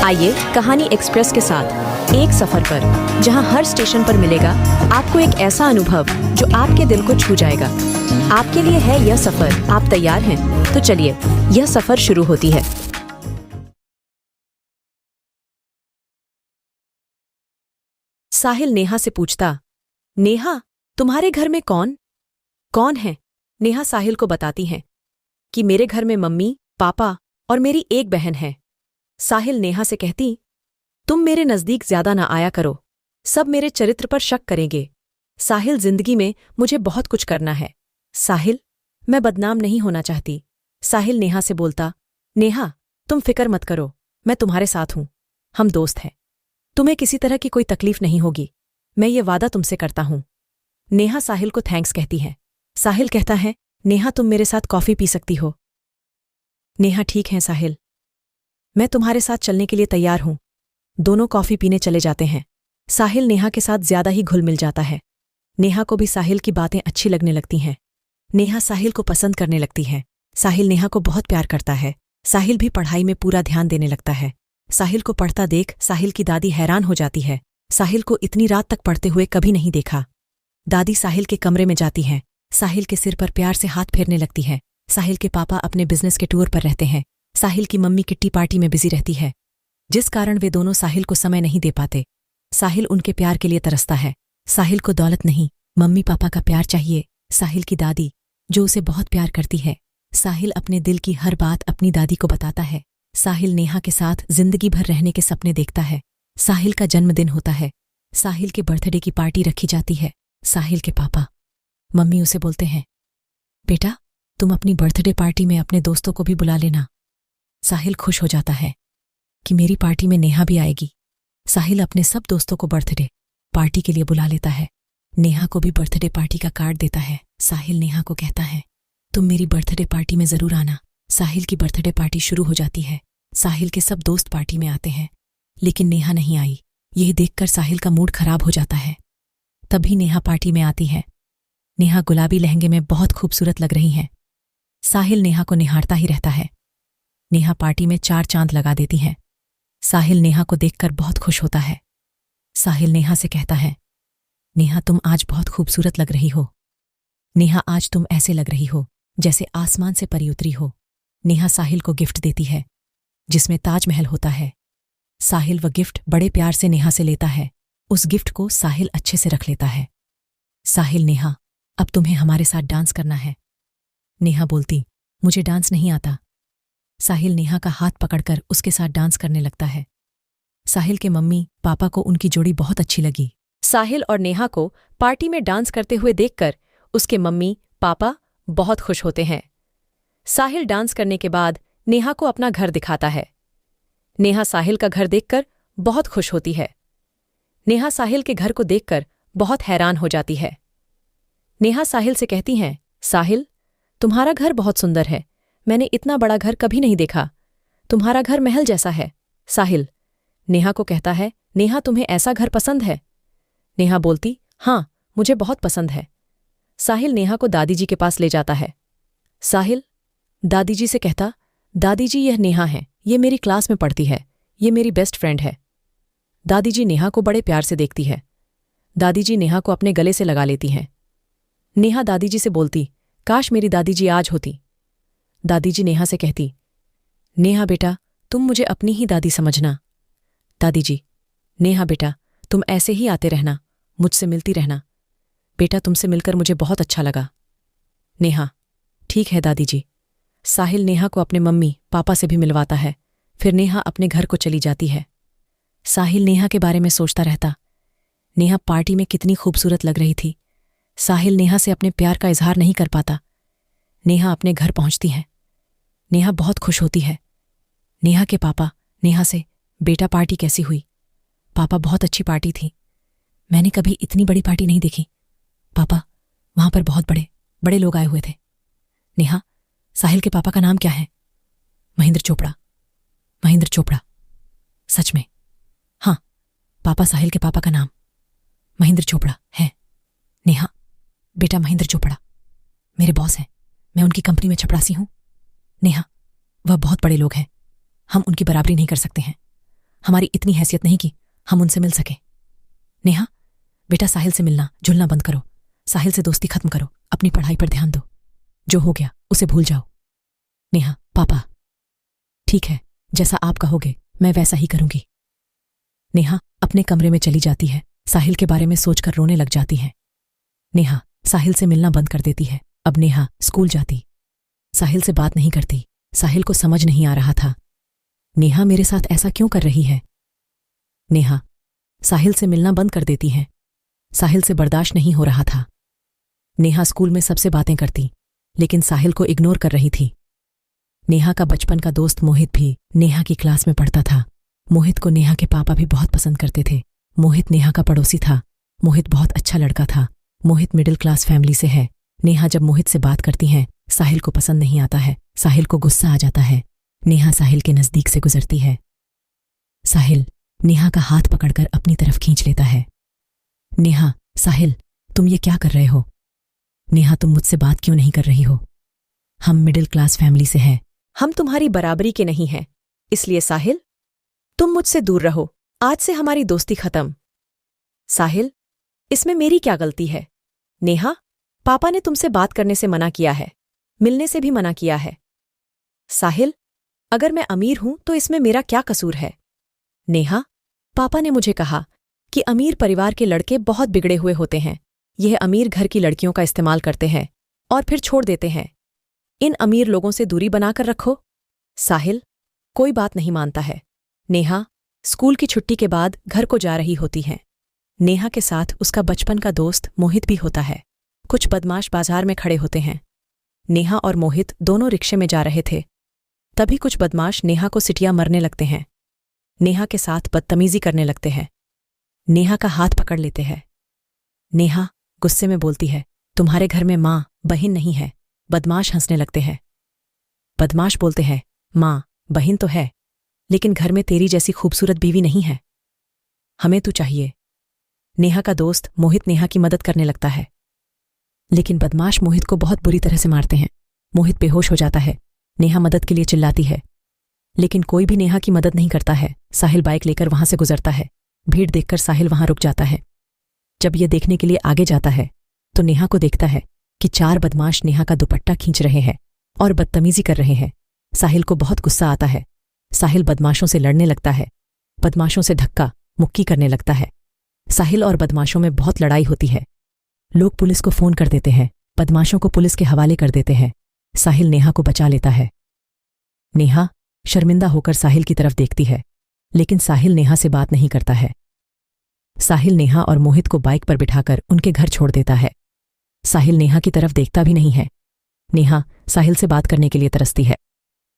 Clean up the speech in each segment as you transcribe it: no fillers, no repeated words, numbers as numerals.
आइए कहानी एक्सप्रेस के साथ एक सफर पर, जहां हर स्टेशन पर मिलेगा आपको एक ऐसा अनुभव जो आपके दिल को छू जाएगा। आपके लिए है यह सफर। आप तैयार हैं? तो चलिए, यह सफर शुरू होती है। साहिल नेहा से पूछता, नेहा, तुम्हारे घर में कौन कौन है? नेहा साहिल को बताती हैं कि मेरे घर में मम्मी, पापा और मेरी एक बहन है। साहिल नेहा से कहती, तुम मेरे नजदीक ज्यादा ना आया करो, सब मेरे चरित्र पर शक करेंगे। साहिल, जिंदगी में मुझे बहुत कुछ करना है। साहिल, मैं बदनाम नहीं होना चाहती। साहिल नेहा से बोलता, नेहा, तुम फिक्र मत करो, मैं तुम्हारे साथ हूं। हम दोस्त हैं। तुम्हें किसी तरह की कोई तकलीफ नहीं होगी, मैं ये वादा तुमसे करता हूं। नेहा साहिल को थैंक्स कहती है। साहिल कहता है, नेहा, तुम मेरे साथ कॉफी पी सकती हो। नेहा, ठीक है साहिल, मैं तुम्हारे साथ चलने के लिए तैयार हूं। दोनों कॉफी पीने चले जाते हैं। साहिल नेहा के साथ ज्यादा ही घुल मिल जाता है। नेहा को भी साहिल की बातें अच्छी लगने लगती हैं। नेहा साहिल को पसंद करने लगती है। साहिल नेहा को बहुत प्यार करता है। साहिल भी पढ़ाई में पूरा ध्यान देने लगता है। साहिल को पढ़ता देख साहिल की दादी हैरान हो जाती है। साहिल को इतनी रात तक पढ़ते हुए कभी नहीं देखा। दादी साहिल के कमरे में जाती हैं। साहिल के सिर पर प्यार से हाथ फेरने लगती है। साहिल के पापा अपने बिजनेस के टूर पर रहते हैं। साहिल की मम्मी किट्टी पार्टी में बिजी रहती है, जिस कारण वे दोनों साहिल को समय नहीं दे पाते। साहिल उनके प्यार के लिए तरसता है। साहिल को दौलत नहीं, मम्मी पापा का प्यार चाहिए। साहिल की दादी, जो उसे बहुत प्यार करती है। साहिल अपने दिल की हर बात अपनी दादी को बताता है। साहिल नेहा के साथ जिंदगी भर रहने के सपने देखता है। साहिल का जन्मदिन होता है। साहिल के बर्थडे की पार्टी रखी जाती है। साहिल के पापा, मम्मी उसे बोलते हैं, बेटा, तुम अपनी बर्थडे पार्टी में अपने दोस्तों को भी बुला लेना। साहिल खुश हो जाता है कि मेरी पार्टी में नेहा भी आएगी। साहिल अपने सब दोस्तों को बर्थडे पार्टी के लिए बुला लेता है। नेहा को भी बर्थडे पार्टी का कार्ड देता है। साहिल नेहा को कहता है, तुम मेरी बर्थडे पार्टी में जरूर आना। साहिल की बर्थडे पार्टी शुरू हो जाती है। साहिल के सब दोस्त पार्टी में आते हैं, लेकिन नेहा नहीं आई। यह देखकर साहिल का मूड खराब हो जाता है। तभी नेहा पार्टी में आती है। नेहा गुलाबी लहंगे में बहुत खूबसूरत लग रही हैं। साहिल नेहा को निहारता ही रहता है। नेहा पार्टी में 4 चांद लगा देती हैं। साहिल नेहा को देखकर बहुत खुश होता है। साहिल नेहा से कहता है, नेहा, तुम आज बहुत खूबसूरत लग रही हो। नेहा, आज तुम ऐसे लग रही हो जैसे आसमान से परी उतरी हो। नेहा साहिल को गिफ्ट देती है, जिसमें ताजमहल होता है। साहिल वह गिफ्ट बड़े प्यार से नेहा से लेता है। उस गिफ्ट को साहिल अच्छे से रख लेता है। साहिल, नेहा, अब तुम्हें हमारे साथ डांस करना है। नेहा बोलती, मुझे डांस नहीं आता। साहिल नेहा का हाथ पकड़कर उसके साथ डांस करने लगता है। साहिल के मम्मी पापा को उनकी जोड़ी बहुत अच्छी लगी। साहिल और नेहा को पार्टी में डांस करते हुए देखकर उसके मम्मी पापा बहुत खुश होते हैं। साहिल डांस करने के बाद नेहा को अपना घर दिखाता है। नेहा साहिल का घर देखकर बहुत खुश होती है। नेहा साहिल के घर को देखकर बहुत हैरान हो जाती है। नेहा साहिल से कहती हैं, साहिल, तुम्हारा घर बहुत सुंदर है। मैंने इतना बड़ा घर कभी नहीं देखा। तुम्हारा घर महल जैसा है। साहिल नेहा को कहता है, नेहा, तुम्हें ऐसा घर पसंद है? नेहा बोलती, हाँ, मुझे बहुत पसंद है। साहिल नेहा को दादी जी के पास ले जाता है। साहिल दादी जी से कहता, दादी जी, यह नेहा है, ये मेरी क्लास में पढ़ती है, ये मेरी बेस्ट फ्रेंड है। दादी जी नेहा को बड़े प्यार से देखती है। दादी जी नेहा को अपने गले से लगा लेती हैं। नेहा दादी जी से बोलती, काश मेरी दादी जी आज होती। दादी जी नेहा से कहती, नेहा बेटा, तुम मुझे अपनी ही दादी समझना। दादी जी, नेहा बेटा, तुम ऐसे ही आते रहना, मुझसे मिलती रहना। बेटा, तुमसे मिलकर मुझे बहुत अच्छा लगा। नेहा, ठीक है दादी जी। साहिल नेहा को अपने मम्मी पापा से भी मिलवाता है। फिर नेहा अपने घर को चली जाती है। साहिल नेहा के बारे में सोचता रहता। नेहा पार्टी में कितनी खूबसूरत लग रही थी। साहिल नेहा से अपने प्यार का इजहार नहीं कर पाता। नेहा अपने घर पहुंचती है। नेहा बहुत खुश होती है। नेहा के पापा नेहा से, बेटा, पार्टी कैसी हुई? पापा, बहुत अच्छी पार्टी थी। मैंने कभी इतनी बड़ी पार्टी नहीं देखी। पापा, वहां पर बहुत बड़े बड़े लोग आए हुए थे। नेहा, साहिल के पापा का नाम क्या है? महेंद्र चोपड़ा। महेंद्र चोपड़ा? सच में? हाँ, पापा, साहिल के पापा का नाम महेंद्र चोपड़ा है। नेहा, बेटा, महेंद्र चोपड़ा मेरे बॉस हैं। मैं उनकी कंपनी में चपरासी हूं। नेहा, वह बहुत बड़े लोग हैं, हम उनकी बराबरी नहीं कर सकते हैं। हमारी इतनी हैसियत नहीं कि हम उनसे मिल सके। नेहा, बेटा साहिल से मिलना जुलना बंद करो, साहिल से दोस्ती खत्म करो, अपनी पढ़ाई पर ध्यान दो, जो हो गया उसे भूल जाओ। नेहा, पापा ठीक है, जैसा आप कहोगे मैं वैसा ही करूंगी। नेहा अपने कमरे में चली जाती है, साहिल के बारे में सोचकर रोने लग जाती है। नेहा साहिल से मिलना बंद कर देती है। अब नेहा स्कूल जाती, साहिल से बात नहीं करती। साहिल को समझ नहीं आ रहा था, नेहा मेरे साथ ऐसा क्यों कर रही है। नेहा साहिल से मिलना बंद कर देती है। साहिल से बर्दाश्त नहीं हो रहा था। नेहा स्कूल में सबसे बातें करती, लेकिन साहिल को इग्नोर कर रही थी। नेहा का बचपन का दोस्त मोहित भी नेहा की क्लास में पढ़ता था। मोहित को नेहा के पापा भी बहुत पसंद करते थे। मोहित नेहा का पड़ोसी था। मोहित बहुत अच्छा लड़का था। मोहित मिडिल क्लास फैमिली से है। नेहा जब मोहित से बात करती हैं, साहिल को पसंद नहीं आता है। साहिल को गुस्सा आ जाता है। नेहा साहिल के नजदीक से गुजरती है। साहिल नेहा का हाथ पकड़कर अपनी तरफ खींच लेता है। नेहा, साहिल तुम ये क्या कर रहे हो? नेहा तुम मुझसे बात क्यों नहीं कर रही हो? हम मिडिल क्लास फैमिली से हैं। हम तुम्हारी बराबरी के नहीं हैं, इसलिए साहिल तुम मुझसे दूर रहो। आज से हमारी दोस्ती खत्म। साहिल, इसमें मेरी क्या गलती है? नेहा, पापा ने तुमसे बात करने से मना किया है, मिलने से भी मना किया है। साहिल, अगर मैं अमीर हूं तो इसमें मेरा क्या कसूर है? नेहा, पापा ने मुझे कहा कि अमीर परिवार के लड़के बहुत बिगड़े हुए होते हैं। यह अमीर घर की लड़कियों का इस्तेमाल करते हैं और फिर छोड़ देते हैं। इन अमीर लोगों से दूरी बनाकर रखो। साहिल कोई बात नहीं मानता है। नेहा स्कूल की छुट्टी के बाद घर को जा रही होती है। नेहा के साथ उसका बचपन का दोस्त मोहित भी होता है। कुछ बदमाश बाजार में खड़े होते हैं। नेहा और मोहित दोनों रिक्शे में जा रहे थे। तभी कुछ बदमाश नेहा को सिटियां मरने लगते हैं। नेहा के साथ बदतमीजी करने लगते हैं। नेहा का हाथ पकड़ लेते हैं। नेहा गुस्से में बोलती है, तुम्हारे घर में माँ बहन नहीं है। बदमाश हंसने लगते हैं। बदमाश बोलते हैं, माँ बहन तो है, लेकिन घर में तेरी जैसी खूबसूरत बीवी नहीं है। हमें तू चाहिए। नेहा का दोस्त मोहित नेहा की मदद करने लगता है, लेकिन बदमाश मोहित को बहुत बुरी तरह से मारते हैं। मोहित बेहोश हो जाता है। नेहा मदद के लिए चिल्लाती है, लेकिन कोई भी नेहा की मदद नहीं करता है। साहिल बाइक लेकर वहां से गुजरता है। भीड़ देखकर साहिल वहां रुक जाता है। जब यह देखने के लिए आगे जाता है तो नेहा को देखता है कि 4 बदमाश नेहा का दुपट्टा खींच रहे हैं और बदतमीजी कर रहे हैं। साहिल को बहुत गुस्सा आता है। साहिल बदमाशों से लड़ने लगता है। बदमाशों से धक्का मुक्की करने लगता है। साहिल और बदमाशों में बहुत लड़ाई होती है। लोग पुलिस को फोन कर देते हैं। बदमाशों को पुलिस के हवाले कर देते हैं। साहिल नेहा को बचा लेता है। नेहा शर्मिंदा होकर साहिल की तरफ देखती है, लेकिन साहिल नेहा से बात नहीं करता है। साहिल नेहा और मोहित को बाइक पर बिठाकर उनके घर छोड़ देता है। साहिल नेहा की तरफ देखता भी नहीं है। नेहा साहिल से बात करने के लिए तरसती है।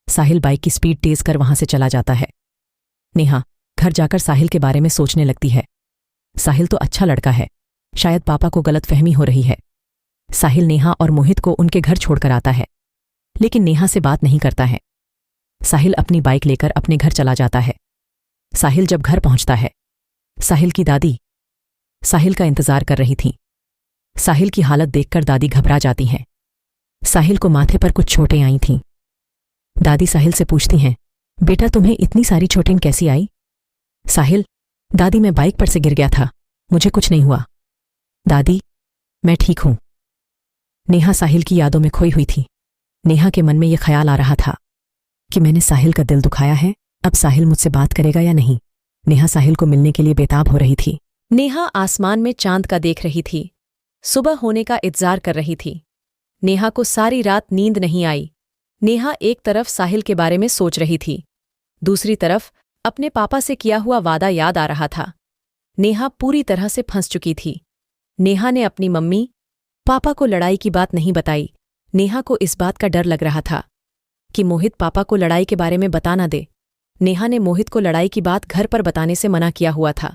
साहिल बाइक की स्पीड तेज कर वहां से चला जाता है। नेहा घर जाकर साहिल के बारे में सोचने लगती है। साहिल तो अच्छा लड़का है, शायद पापा को गलतफहमी हो रही है। साहिल नेहा और मोहित को उनके घर छोड़कर आता है, लेकिन नेहा से बात नहीं करता है। साहिल अपनी बाइक लेकर अपने घर चला जाता है। साहिल जब घर पहुंचता है, साहिल की दादी साहिल का इंतजार कर रही थीं। साहिल की हालत देखकर दादी घबरा जाती हैं। साहिल को माथे पर कुछ चोटें आई थीं। दादी साहिल से पूछती हैं, बेटा तुम्हें इतनी सारी चोटें कैसी आई? साहिल, दादी मैं बाइक पर से गिर गया था, मुझे कुछ नहीं हुआ। दादी मैं ठीक हूं। नेहा साहिल की यादों में खोई हुई थी। नेहा के मन में यह ख्याल आ रहा था कि मैंने साहिल का दिल दुखाया है, अब साहिल मुझसे बात करेगा या नहीं। नेहा साहिल को मिलने के लिए बेताब हो रही थी। नेहा आसमान में चांद का देख रही थी। सुबह होने का इंतजार कर रही थी। नेहा को सारी रात नींद नहीं आई। नेहा एक तरफ साहिल के बारे में सोच रही थी, दूसरी तरफ अपने पापा से किया हुआ वादा याद आ रहा था। नेहा पूरी तरह से फंस चुकी थी। नेहा ने अपनी मम्मी पापा को लड़ाई की बात नहीं बताई। नेहा को इस बात का डर लग रहा था कि मोहित पापा को लड़ाई के बारे में बता ना दे। नेहा ने मोहित को लड़ाई की बात घर पर बताने से मना किया हुआ था।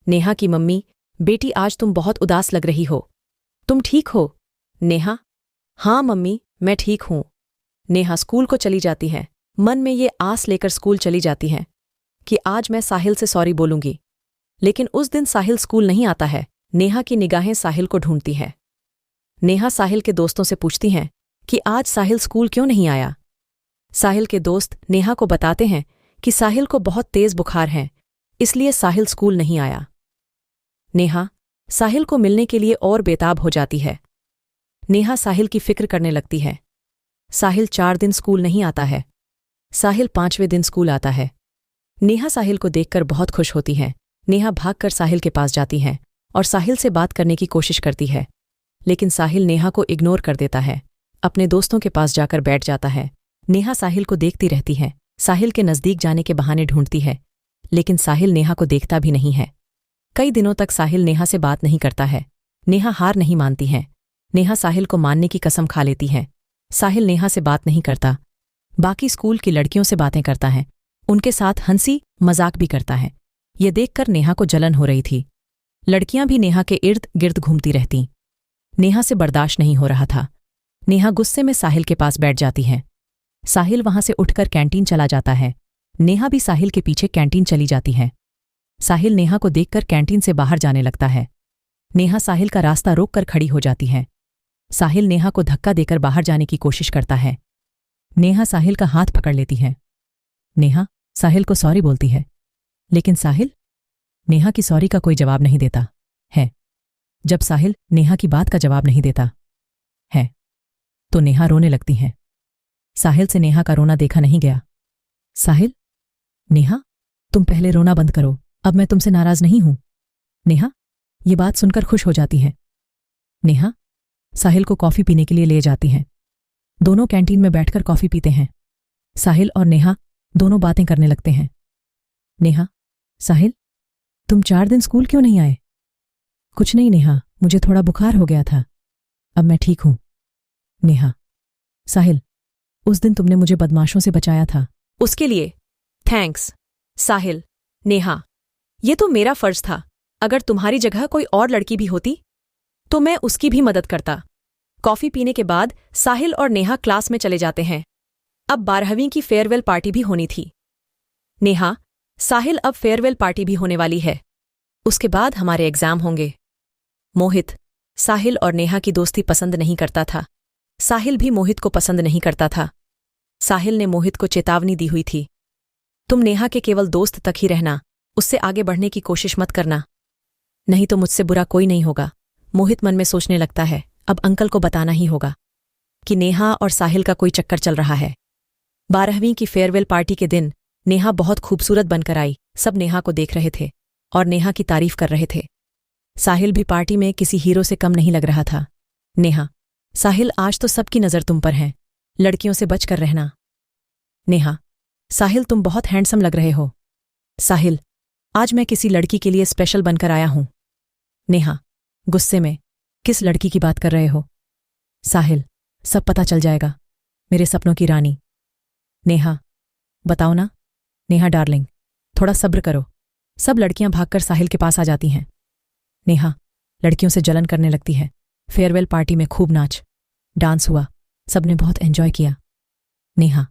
नेहा की मम्मी, बेटी आज तुम बहुत उदास लग रही हो, तुम ठीक हो? नेहा, हाँ मम्मी मैं ठीक हूं। नेहा स्कूल को चली जाती है। मन में ये आस लेकर स्कूल चली जाती है कि आज मैं साहिल से सॉरी बोलूंगी, लेकिन उस दिन साहिल स्कूल नहीं आता है। नेहा की निगाहें साहिल को ढूंढती हैं। नेहा साहिल के दोस्तों से पूछती हैं कि आज साहिल स्कूल क्यों नहीं आया। साहिल के दोस्त नेहा को बताते हैं कि साहिल को बहुत तेज बुखार है, इसलिए साहिल स्कूल नहीं आया। नेहा साहिल को मिलने के लिए और बेताब हो जाती है। नेहा साहिल की फिक्र करने लगती है। साहिल 4 दिन स्कूल नहीं आता है। साहिल 5वें दिन स्कूल आता है। नेहा साहिल को देखकर बहुत खुश होती है। नेहा भागकर साहिल के पास जाती है और साहिल से बात करने की कोशिश करती है, लेकिन साहिल नेहा को इग्नोर कर देता है। अपने दोस्तों के पास जाकर बैठ जाता है। नेहा साहिल को देखती रहती है। साहिल के नज़दीक जाने के बहाने ढूंढती है, लेकिन साहिल नेहा को देखता भी नहीं है। कई दिनों तक साहिल नेहा से बात नहीं करता है। नेहा हार नहीं मानती है। नेहा साहिल को मानने की कसम खा लेती है। साहिल नेहा से बात नहीं करता, बाकी स्कूल की लड़कियों से बातें करता है, उनके साथ हंसी मजाक भी करता है। ये देखकर नेहा को जलन हो रही थी। लड़कियां भी नेहा के इर्द गिर्द घूमती रहतीं। नेहा से बर्दाश्त नहीं हो रहा था। नेहा गुस्से में साहिल के पास बैठ जाती है। साहिल वहां से उठकर कैंटीन चला जाता है। नेहा भी साहिल के पीछे कैंटीन चली जाती है। साहिल नेहा को देखकर कैंटीन से बाहर जाने लगता है। नेहा साहिल का रास्ता रोककर खड़ी हो जाती है। साहिल नेहा को धक्का देकर बाहर जाने की कोशिश करता है। नेहा साहिल का हाथ पकड़ लेती है। नेहा साहिल को सॉरी बोलती है, लेकिन साहिल नेहा की सॉरी का कोई जवाब नहीं देता है। जब साहिल नेहा की बात का जवाब नहीं देता है तो नेहा रोने लगती है। साहिल से नेहा का रोना देखा नहीं गया। साहिल, नेहा तुम पहले रोना बंद करो, अब मैं तुमसे नाराज नहीं हूं। नेहा ये बात सुनकर खुश हो जाती है। नेहा साहिल को कॉफी पीने के लिए ले जाती है। दोनों कैंटीन में बैठकर कॉफी पीते हैं। साहिल और नेहा दोनों बातें करने लगते हैं। नेहा, साहिल तुम 4 दिन स्कूल क्यों नहीं आए? कुछ नहीं नेहा, मुझे थोड़ा बुखार हो गया था, अब मैं ठीक हूं। नेहा, साहिल उस दिन तुमने मुझे बदमाशों से बचाया था, उसके लिए थैंक्स। साहिल, नेहा ये तो मेरा फर्ज था। अगर तुम्हारी जगह कोई और लड़की भी होती तो मैं उसकी भी मदद करता। कॉफी पीने के बाद साहिल और नेहा क्लास में चले जाते हैं। अब 12वीं की फेयरवेल पार्टी भी होनी थी। नेहा, साहिल अब फेयरवेल पार्टी भी होने वाली है, उसके बाद हमारे एग्जाम होंगे। मोहित साहिल और नेहा की दोस्ती पसंद नहीं करता था। साहिल भी मोहित को पसंद नहीं करता था। साहिल ने मोहित को चेतावनी दी हुई थी, तुम नेहा के केवल दोस्त तक ही रहना, उससे आगे बढ़ने की कोशिश मत करना, नहीं तो मुझसे बुरा कोई नहीं होगा। मोहित मन में सोचने लगता है, अब अंकल को बताना ही होगा कि नेहा और साहिल का कोई चक्कर चल रहा है। 12वीं की फेयरवेल पार्टी के दिन नेहा बहुत खूबसूरत बनकर आई। सब नेहा को देख रहे थे और नेहा की तारीफ कर रहे थे। साहिल भी पार्टी में किसी हीरो से कम नहीं लग रहा था। नेहा, साहिल आज तो सबकी नज़र तुम पर है, लड़कियों से बचकर रहना। नेहा, साहिल तुम बहुत हैंडसम लग रहे हो। साहिल, आज मैं किसी लड़की के लिए स्पेशल बनकर आया हूं। नेहा, गुस्से में, किस लड़की की बात कर रहे हो? साहिल, सब पता चल जाएगा, मेरे सपनों की रानी। नेहा, बताओ ना। नेहा डार्लिंग, थोड़ा सब्र करो। सब लड़कियां भागकर साहिल के पास आ जाती हैं। नेहा लड़कियों से जलन करने लगती है। फेयरवेल पार्टी में खूब नाच डांस हुआ, सबने बहुत एंजॉय किया। नेहा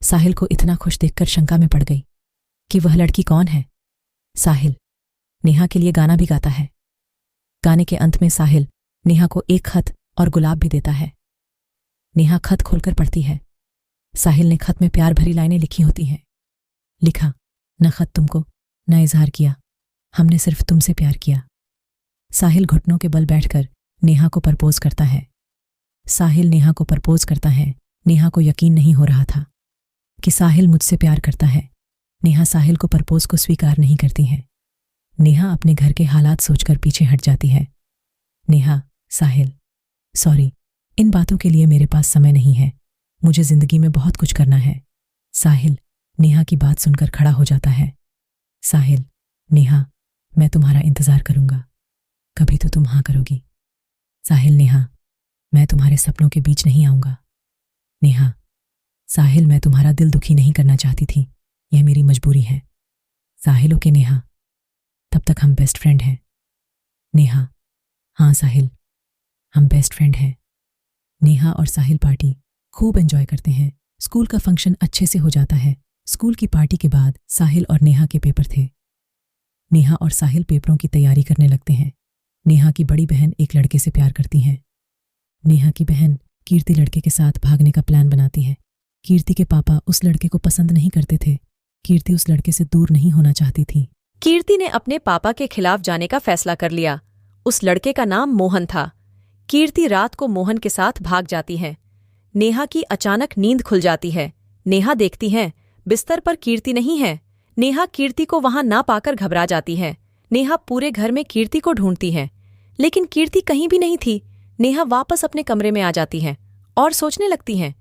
साहिल को इतना खुश देखकर शंका में पड़ गई कि वह लड़की कौन है। साहिल नेहा के लिए गाना भी गाता है। गाने के अंत में साहिल नेहा को एक खत और गुलाब भी देता है। नेहा खत खोलकर पढ़ती है। साहिल ने खत में प्यार भरी लाइनें लिखी होती हैं। लिखा, न खत तुमको न इजहार किया, हमने सिर्फ तुमसे प्यार किया। साहिल घुटनों के बल बैठकर नेहा को प्रपोज करता है। साहिल नेहा को प्रपोज करता है। नेहा को यकीन नहीं हो रहा था कि साहिल मुझसे प्यार करता है। नेहा साहिल को प्रपोज को स्वीकार नहीं करती है। नेहा अपने घर के हालात सोचकर पीछे हट जाती है। नेहा, साहिल सॉरी, इन बातों के लिए मेरे पास समय नहीं है, मुझे जिंदगी में बहुत कुछ करना है। साहिल नेहा की बात सुनकर खड़ा हो जाता है। साहिल, नेहा मैं तुम्हारा इंतजार करूंगा, कभी तो तुम हाँ करोगी। साहिल, नेहा मैं तुम्हारे सपनों के बीच नहीं आऊंगा। नेहा, साहिल मैं तुम्हारा दिल दुखी नहीं करना चाहती थी, यह मेरी मजबूरी है। साहिल, ओके नेहा, तब तक हम बेस्ट फ्रेंड हैं। नेहा, हाँ साहिल हम बेस्ट फ्रेंड हैं। नेहा और साहिल पार्टी खूब एंजॉय करते हैं। स्कूल का फंक्शन अच्छे से हो जाता है। स्कूल की पार्टी के बाद साहिल और नेहा के पेपर थे। नेहा और साहिल पेपरों की तैयारी करने लगते हैं। नेहा की बड़ी बहन एक लड़के से प्यार करती है। नेहा की बहन कीर्ति लड़के के साथ भागने का प्लान बनाती है। कीर्ति के पापा उस लड़के को पसंद नहीं करते थे। कीर्ति उस लड़के से दूर नहीं होना चाहती थी। कीर्ति ने अपने पापा के खिलाफ जाने का फैसला कर लिया। उस लड़के का नाम मोहन था। कीर्ति रात को मोहन के साथ भाग जाती है। नेहा की अचानक नींद खुल जाती है। नेहा देखती है बिस्तर पर कीर्ति नहीं है। नेहा कीर्ति को वहां ना पाकर घबरा जाती है। नेहा पूरे घर में कीर्ति को ढूंढती है, लेकिन कीर्ति कहीं भी नहीं थी। नेहा वापस अपने कमरे में आ जाती है और सोचने लगती है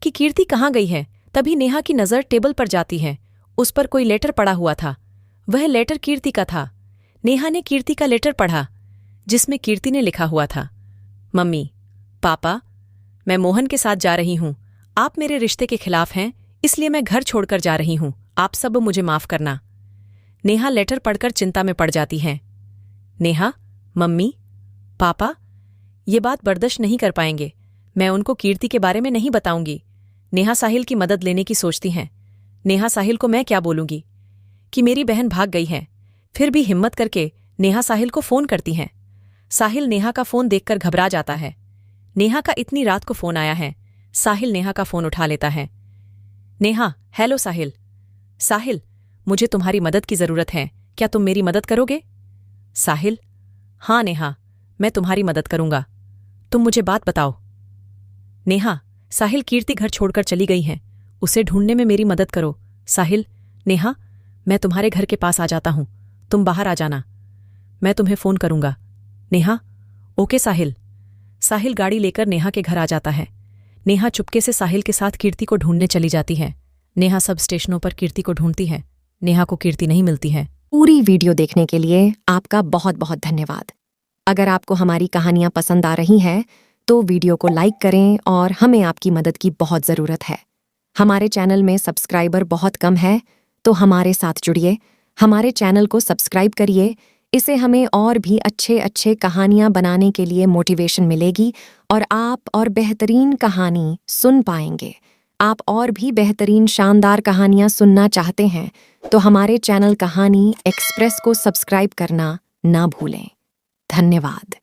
कि कीर्ति कहाँ गई है। तभी नेहा की नज़र टेबल पर जाती है। उस पर कोई लेटर पड़ा हुआ था। वह लेटर कीर्ति का था। नेहा ने कीर्ति का लेटर पढ़ा, जिसमें कीर्ति ने लिखा हुआ था, मम्मी, पापा, मैं मोहन के साथ जा रही हूँ। आप मेरे रिश्ते के खिलाफ हैं, इसलिए मैं घर छोड़कर जा रही हूँ। आप सब मुझे माफ करना। नेहा लेटर पढ़कर चिंता में पड़ जाती है। नेहा, मम्मी, पापा ये बात बर्दाश्त नहीं कर पाएंगे। मैं उनको कीर्ति के बारे में नहीं बताऊंगी। नेहा साहिल की मदद लेने की सोचती हैं। नेहा साहिल को मैं क्या बोलूंगी कि मेरी बहन भाग गई है। फिर भी हिम्मत करके नेहा साहिल को फोन करती हैं। साहिल नेहा का फोन देखकर घबरा जाता है। नेहा का इतनी रात को फोन आया है। साहिल नेहा का फोन उठा लेता है। नेहा, हेलो साहिल। साहिल, मुझे तुम्हारी मदद की जरूरत है, क्या तुम मेरी मदद करोगे? साहिल, हाँ नेहा, मैं तुम्हारी मदद करूंगा। तुम मुझे बात बताओ। नेहा, साहिल कीर्ति घर छोड़कर चली गई है, उसे ढूंढने में मेरी मदद करो। साहिल, नेहा, मैं तुम्हारे घर के पास आ जाता हूं, तुम बाहर आ जाना, मैं तुम्हें फोन करूंगा। नेहा, ओके साहिल। साहिल गाड़ी लेकर नेहा के घर आ जाता है। नेहा चुपके से साहिल के साथ कीर्ति को ढूंढने चली जाती है। नेहा सब स्टेशनों पर कीर्ति को ढूंढती है। नेहा को कीर्ति नहीं मिलती है। पूरी वीडियो देखने के लिए आपका बहुत बहुत धन्यवाद। अगर आपको हमारी कहानियां पसंद आ रही हैं तो वीडियो को लाइक करें और हमें आपकी मदद की बहुत ज़रूरत है। हमारे चैनल में सब्सक्राइबर बहुत कम है, तो हमारे साथ जुड़िए, हमारे चैनल को सब्सक्राइब करिए। इससे हमें और भी अच्छे अच्छे कहानियां बनाने के लिए मोटिवेशन मिलेगी और आप और बेहतरीन कहानी सुन पाएंगे। आप और भी बेहतरीन शानदार कहानियां सुनना चाहते हैं तो हमारे चैनल कहानी एक्सप्रेस को सब्सक्राइब करना ना भूलें। धन्यवाद।